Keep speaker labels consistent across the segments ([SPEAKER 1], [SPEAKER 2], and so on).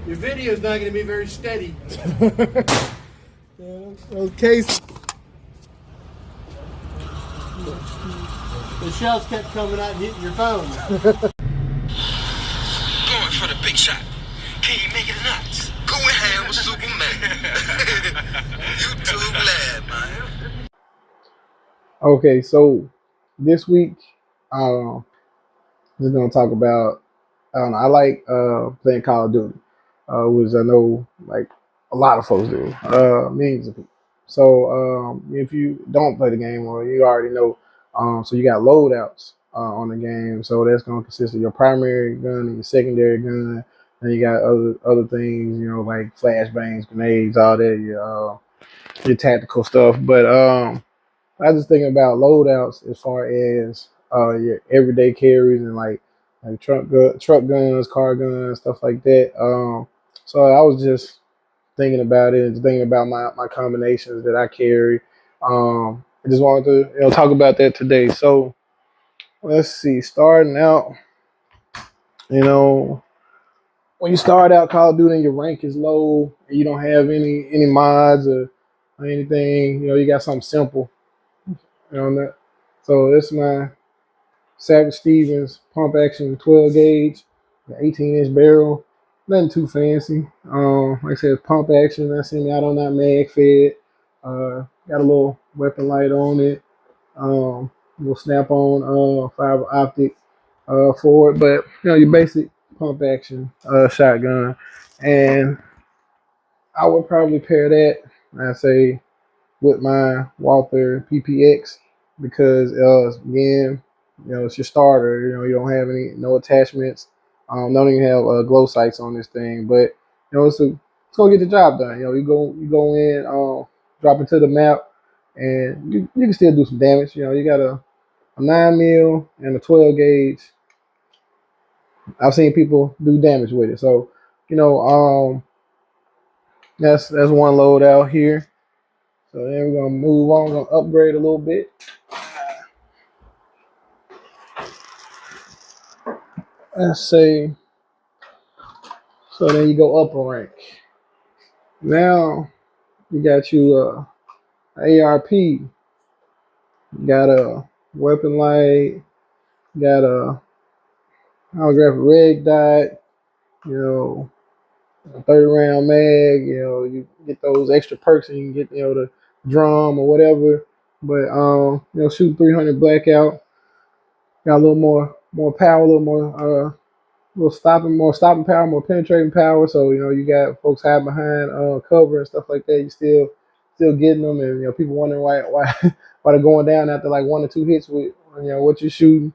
[SPEAKER 1] Your video's not going to be very steady.
[SPEAKER 2] Okay.
[SPEAKER 1] The shells kept coming out and hitting your phone.
[SPEAKER 3] Going for the big shot. Can you make it or not? Going ham with Superman. YouTube lad, man.
[SPEAKER 2] Okay, so this week, I'm just gonna talk about. I like playing Call of Duty, which I know like a lot of folks do, millions of people. So if you don't play the game, or you already know, so you got loadouts on the game. So that's gonna consist of your primary gun and your secondary gun, and you got other things, you know, like flashbangs, grenades, all that, your tactical stuff. But I just thinking about loadouts as far as your everyday carries and like truck guns, car guns, stuff like that. So I was just thinking about it, and thinking about my combinations that I carry. I just wanted to talk about that today. So let's see, starting out, you know, when you start out Call of Duty and your rank is low and you don't have any mods or anything, you got something simple. That. So it's my Savage Stevens pump action 12 gauge, 18-inch barrel. Nothing too fancy. Like I said, pump action. I seen me out on that mag fed. Got a little weapon light on it. Little snap on fiber optic for it. But your basic pump action shotgun. And I would probably pair that, I say, with my Walther PPX because again, it's your starter. You don't have no attachments. Don't even have glow sights on this thing, but it's gonna get the job done. You go in, drop into the map, and you can still do some damage. You got a 9mm and a 12 gauge. I've seen people do damage with it, so that's one load out here. So then we're gonna move on, gonna upgrade a little bit. Let's say, so then you go up a rank. Now you got you ARP, you got a weapon light, you got a holographic red dot, a 30-round mag. You get those extra perks and you can get the drum or whatever. But shoot 300 blackout, got a little more power, a little more more stopping power, more penetrating power. So you got folks hide behind cover and stuff like that. You still getting them, and people wondering why why they're going down after like 1 or 2 hits with what you're shooting.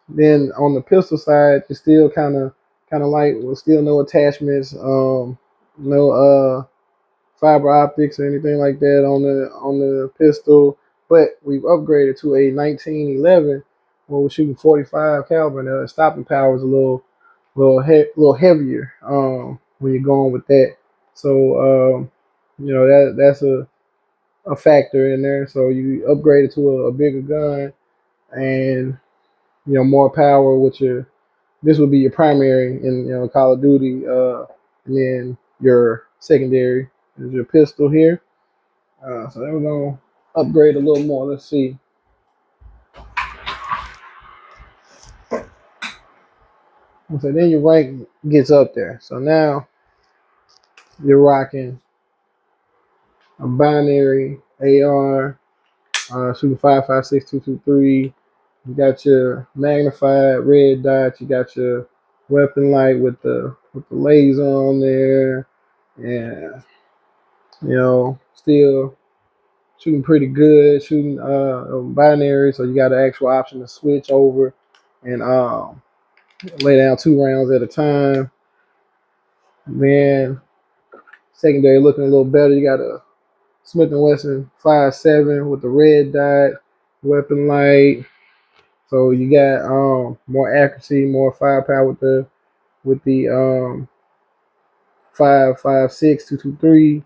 [SPEAKER 2] Then on the pistol side, you still kind of light with still no attachments, no fiber optics or anything like that on the pistol. But we've upgraded to a 1911 where we're shooting 45 caliber, and the stopping power is a little heavier when you're going with that. So that's a factor in there. So you upgrade it to a bigger gun and more power with your. This would be your primary in Call of Duty, and then your secondary is your pistol here. So then we're gonna upgrade a little more. Let's see. So then your rank gets up there. So now you're rocking a binary AR, shooting 5.56 You got your magnified red dot. You got your weapon light with the laser on there, and still shooting pretty good. Shooting binary, so you got an actual option to switch over and lay down 2 rounds at a time. And then secondary looking a little better. You got a Smith & Wesson 5.7 with the red dot, weapon light. So you got more accuracy, more firepower with the 5.56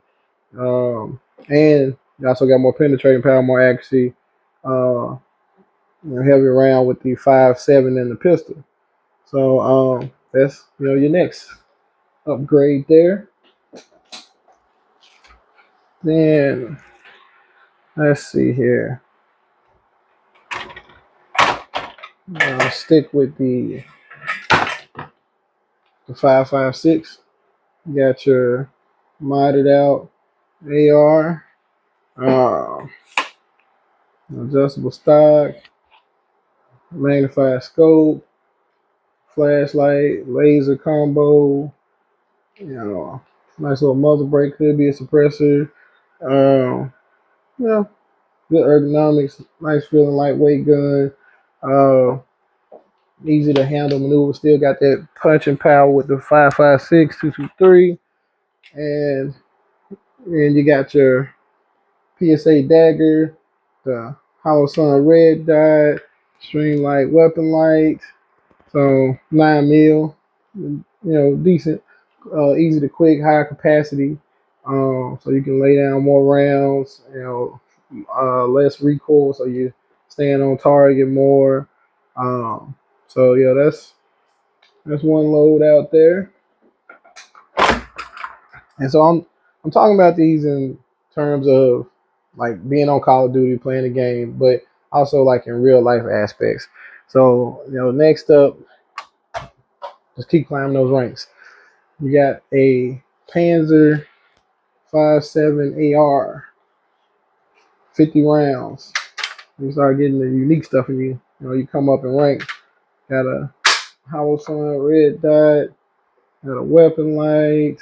[SPEAKER 2] and you also got more penetrating power, more accuracy, heavy round with the 5.7 and the pistol. So that's your next. upgrade there. Then let's see here. I'll stick with the 5.56. You got your modded out AR, adjustable stock, magnified scope, flashlight, laser combo. Nice little muzzle brake, could be a suppressor. Um, yeah, good ergonomics, nice feeling, lightweight gun. Uh, Easy to handle maneuver. Still got that punching power with the 5.56, 223, and you got your PSA dagger, the Hollow Sun red dot, streamlight weapon light. So 9 mil, decent, easy to quick, high capacity. So you can lay down more rounds. Less recoil, so you staying on target more. Um, so yeah, that's one load out there. And so I'm talking about these in terms of like being on Call of Duty, playing the game, but also like in real life aspects. So next up, just keep climbing those ranks. You got a Panzer 5.7 AR, 50 rounds. You start getting the unique stuff, and you come up in rank. Got a Hollow Sun red dot, got a weapon light,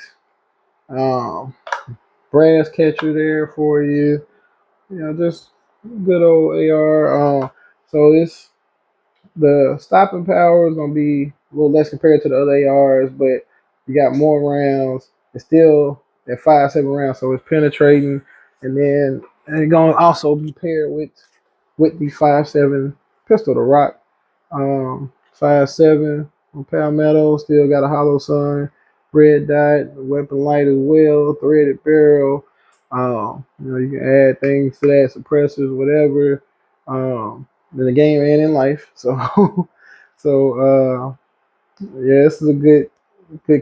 [SPEAKER 2] brass catcher there for you. Just good old AR. So the stopping power is gonna be a little less compared to the other ARs, but you got more rounds. It's still at 5.7 rounds, so it's penetrating, and then it's gonna also be paired with the 5.7 pistol, the Rock 5.7 on Palmetto. Still got a Hollow Sun red dot, weapon light as well, threaded barrel. You can add things to that, suppressors, whatever. In the game and in life. So, yeah, this is a good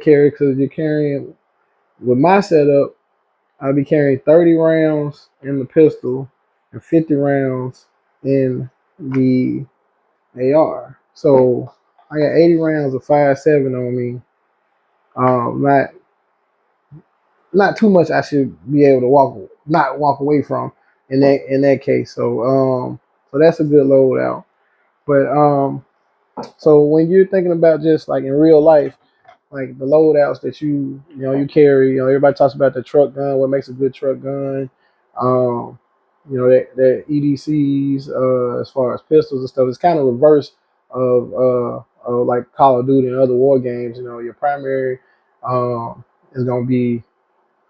[SPEAKER 2] carry because you're carrying. With my setup, I'll be carrying 30 rounds in the pistol and 50 rounds in the AR. So I got 80 rounds of 5.7 on me. Not too much I should be able to not walk away from in that case. So that's a good loadout. But so when you're thinking about just like in real life, like the loadouts that you carry, everybody talks about the truck gun, what makes a good truck gun, that EDCs, as far as pistols and stuff, it's kind of reverse of like Call of Duty and other war games. Your primary is gonna be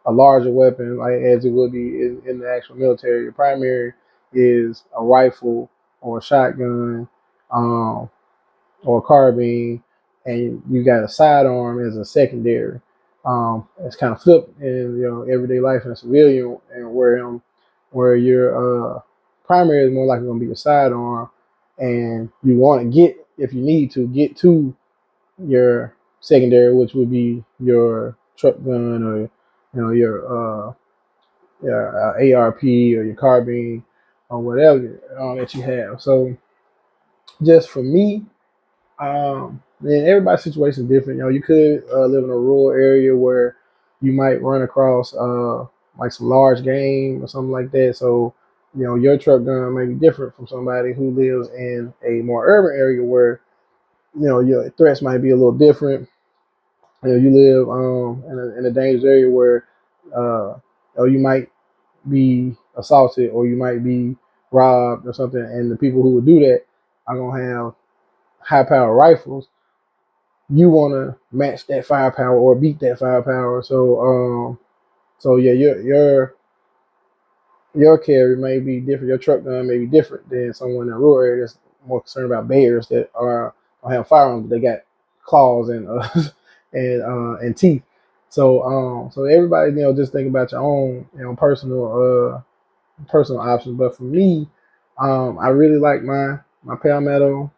[SPEAKER 2] a larger weapon, like as it would be in the actual military. Your primary is a rifle or a shotgun. Or a carbine, and you got a sidearm as a secondary. It's kind of flipped in everyday life in a civilian, and where your primary is more likely going to be your sidearm, and you want to if you need to get to your secondary, which would be your truck gun or your ARP or your carbine or whatever that you have. So just for me, man, everybody's situation is different. You could live in a rural area where you might run across like some large game or something like that. So, your truck gun may be different from somebody who lives in a more urban area where, your threats might be a little different. You live in a dangerous area where you might be assaulted or you might be robbed or something, and the people who would do that are gonna have high power rifles. You want to match that firepower or beat that firepower. So yeah, your carry may be different. Your truck gun may be different than someone in a rural area that's more concerned about bears that don't have firearms, but they got claws and and teeth. So everybody, just think about your own, personal options. But for me, I really like my Palmetto.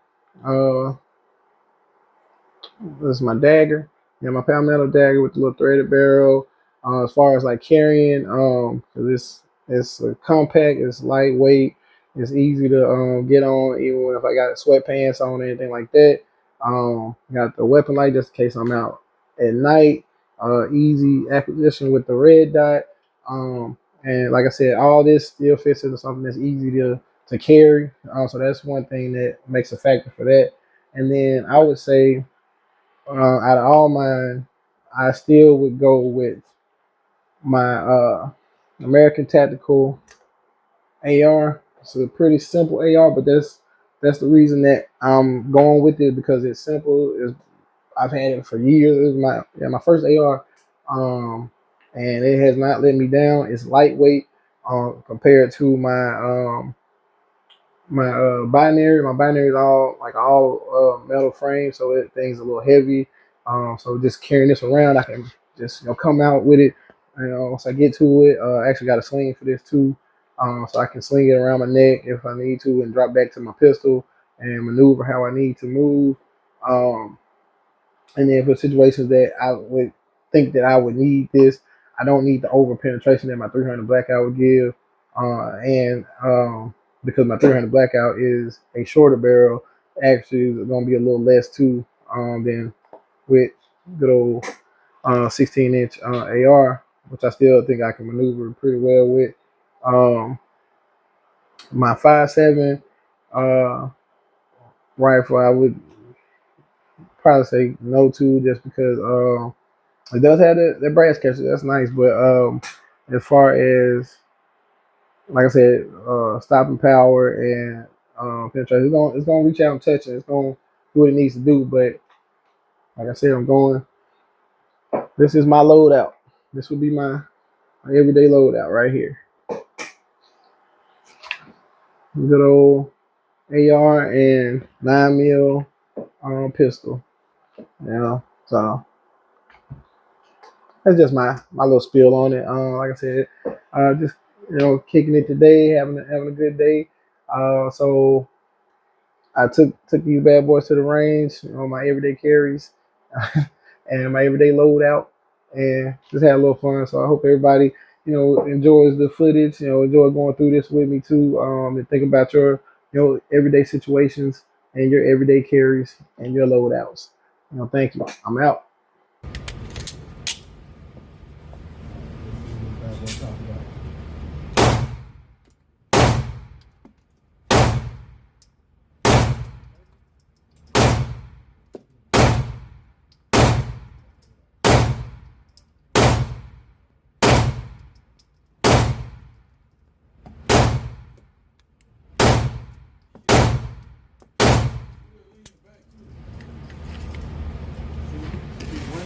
[SPEAKER 2] This is my dagger. yeah, my Palmetto dagger with the little threaded barrel. As far as like carrying, cause it's compact, it's lightweight, it's easy to get on, even if I got sweatpants on or anything like that. Got the weapon light just in case I'm out at night. Easy acquisition with the red dot. And like I said, all this still fits into something that's easy to carry. So that's one thing that makes a factor for that. And then I would say, out of all mine, I still would go with my American Tactical AR. It's a pretty simple AR, but that's the reason that I'm going with it because it's simple. I've had it for years. It was my first AR, and it has not let me down. It's lightweight compared to my binary. My binary is all metal frame, so that thing's a little heavy. So just carrying this around, I can just come out with it. Once I get to it, I actually got a sling for this too, so I can sling it around my neck if I need to, and drop back to my pistol and maneuver how I need to move. And then for situations that I would think that I would need this, I don't need the over penetration that my 300 blackout would give, and because my 300 blackout is a shorter barrel, actually it's going to be a little less too than with good old 16-inch AR, which I still think I can maneuver pretty well with. My 5.7 rifle, I would probably say no to, just because it does have that brass catcher. That's nice, but as far as like I said, stopping power and penetration, it's gonna reach out and touch it. It's gonna do what it needs to do. But like I said, I'm going. This is my loadout. This would be my everyday loadout right here. Good old AR and 9mm pistol. So that's just my little spiel on it. Like I said, just kicking it today, having a good day. So I took these bad boys to the range, my everyday carries, and my everyday loadout, and just had a little fun. So I hope everybody enjoys the footage. Enjoy going through this with me too, and think about your everyday situations and your everyday carries and your loadouts. Thank you. I'm out.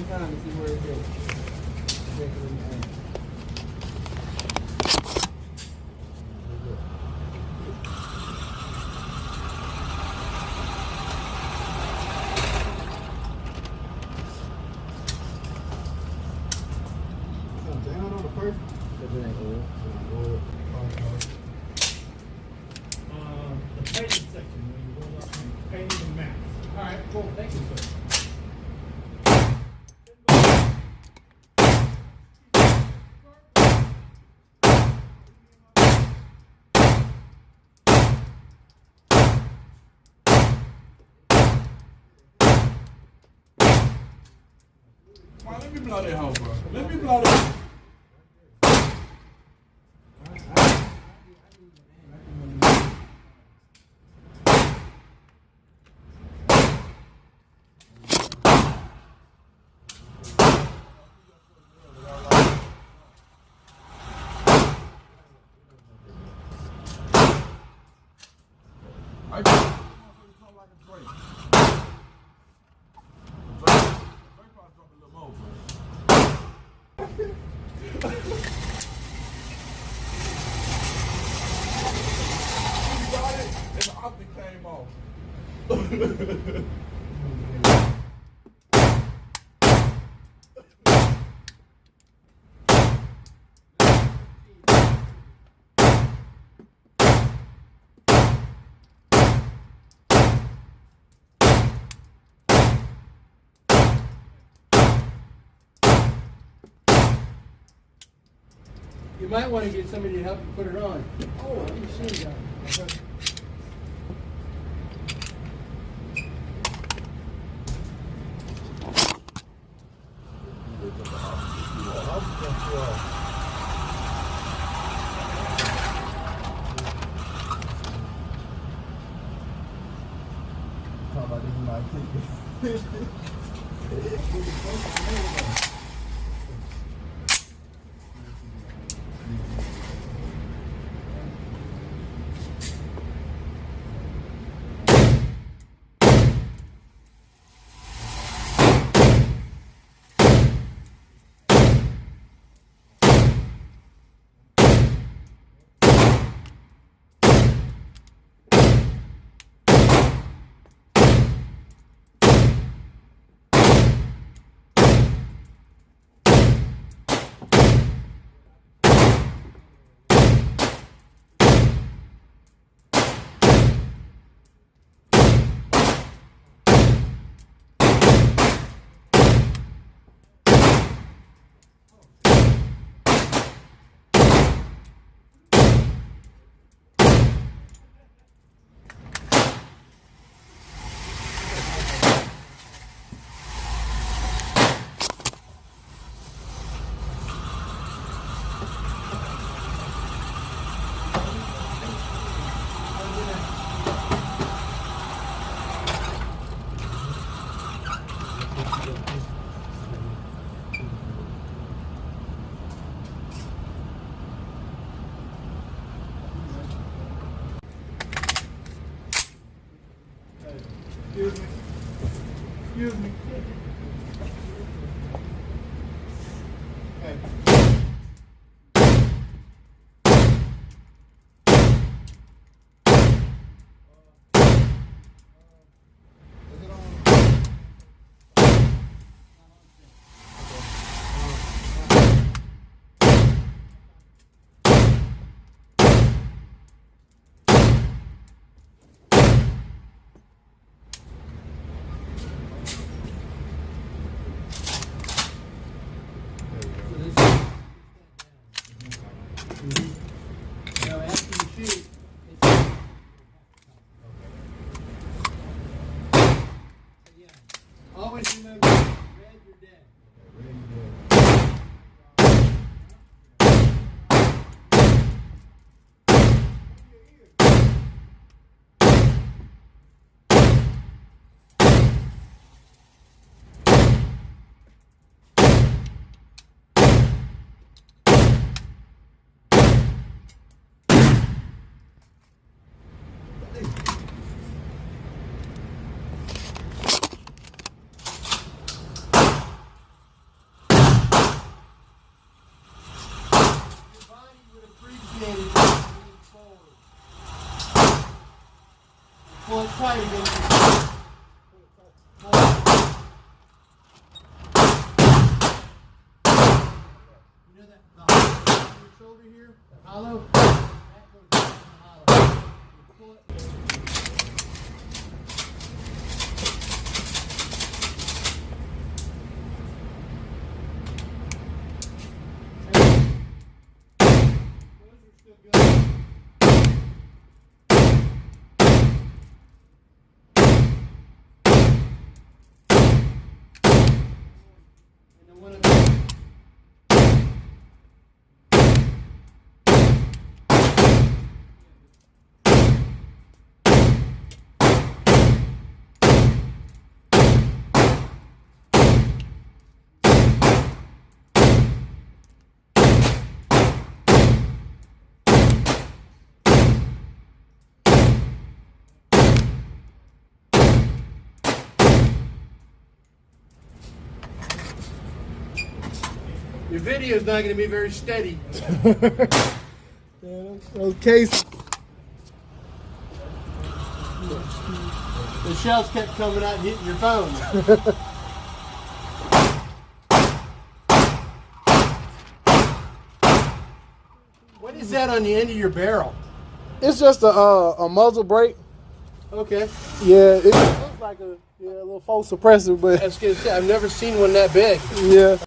[SPEAKER 2] Time to see where it goes. Down on the first.
[SPEAKER 4] The painting section when you go up and painting the maps. All right, cool. Thank you, sir.
[SPEAKER 5] Let me blow that hole, bro. Let me blow that. Came off.
[SPEAKER 1] You might want to get somebody to help you put it on.
[SPEAKER 4] Oh, I didn't see that. Okay. Excuse me. Excuse me. Hey.
[SPEAKER 1] Now after you shoot, always remember, red, you're dead. Well, it's probably going to you know that the hollow on your shoulder here? The hollow? That goes down in the hollow. You pull it. Those are still good. Your video is not going to be very steady.
[SPEAKER 2] Okay.
[SPEAKER 1] The shells kept coming out and hitting your phone. What is that on the end of your barrel?
[SPEAKER 2] It's just a muzzle brake.
[SPEAKER 1] Okay.
[SPEAKER 2] Yeah, it looks like a little false suppressor, but
[SPEAKER 1] I was going to say, I've never seen one that big.
[SPEAKER 2] yeah.